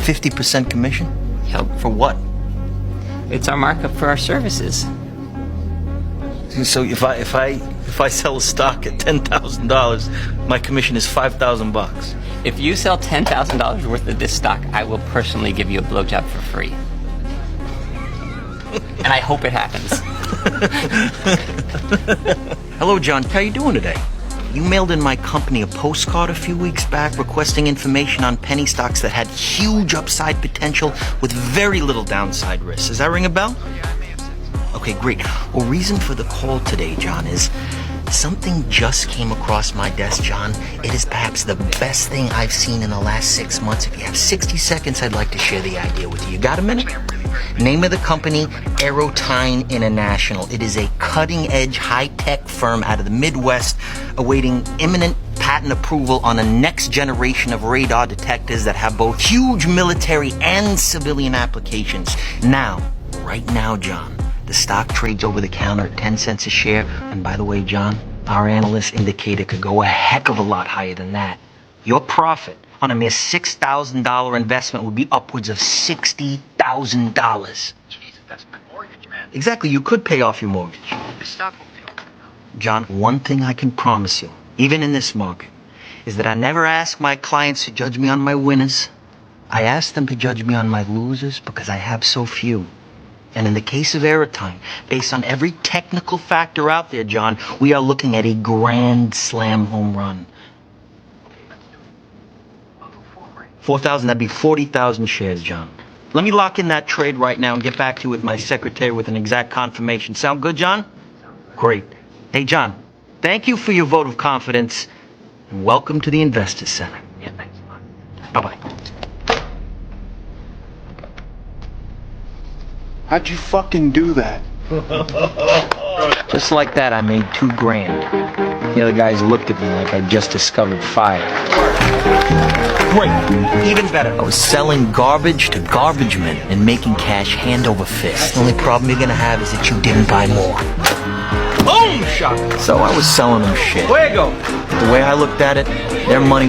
50% commission? Yep. For what? It's our markup for our services. So if I sell a stock at $10,000, my commission is $5,000. If you sell $10,000 worth of this stock, I will personally give you a blowjob for free. And I hope it happens. Hello, John. How you doing today? You mailed in my company a postcard a few weeks back requesting information on penny stocks that had huge upside potential with very little downside risk. Does that ring a bell? Okay, great. Well, reason for the call today, John, is something just came across my desk, John. It is perhaps the best thing I've seen in the last 6 months. If you have 60 seconds, I'd like to share the idea with you. You got a minute? Name of the company, Aerotine International. It is a cutting-edge, high-tech firm out of the Midwest awaiting imminent patent approval on a next generation of radar detectors that have both huge military and civilian applications. Now, right now, John, the stock trades over the counter at 10 cents a share. And by the way, John, our analysts indicate it could go a heck of a lot higher than that. Your profit on a mere $6,000 investment would be upwards of $60,000. Jesus, that's my mortgage, man. Exactly, you could pay off your mortgage. The stock will pay off. John, one thing I can promise you, even in this market, is that I never ask my clients to judge me on my winners. I ask them to judge me on my losers because I have so few. And in the case of Aerotine, based on every technical factor out there, John, we are looking at a grand slam home run. Okay, let's do it. I'll do 4 grand. 4,000, that'd be 40,000 shares, John. Let me lock in that trade right now and get back to you with my secretary with an exact confirmation. Sound good, John? Sounds good. Great. Hey, John, thank you for your vote of confidence, and welcome to the Investors Center. Yeah, thanks a lot. Bye-bye. How'd you fucking do that? Just like that, I made 2 grand. The other guys looked at me like I just discovered fire. Great. Even better. I was selling garbage to garbage men and making cash hand over fist. The only problem you're gonna have is that you didn't buy more. Boom! Shot. So I was selling them shit. Fuego. The way I looked at it, their money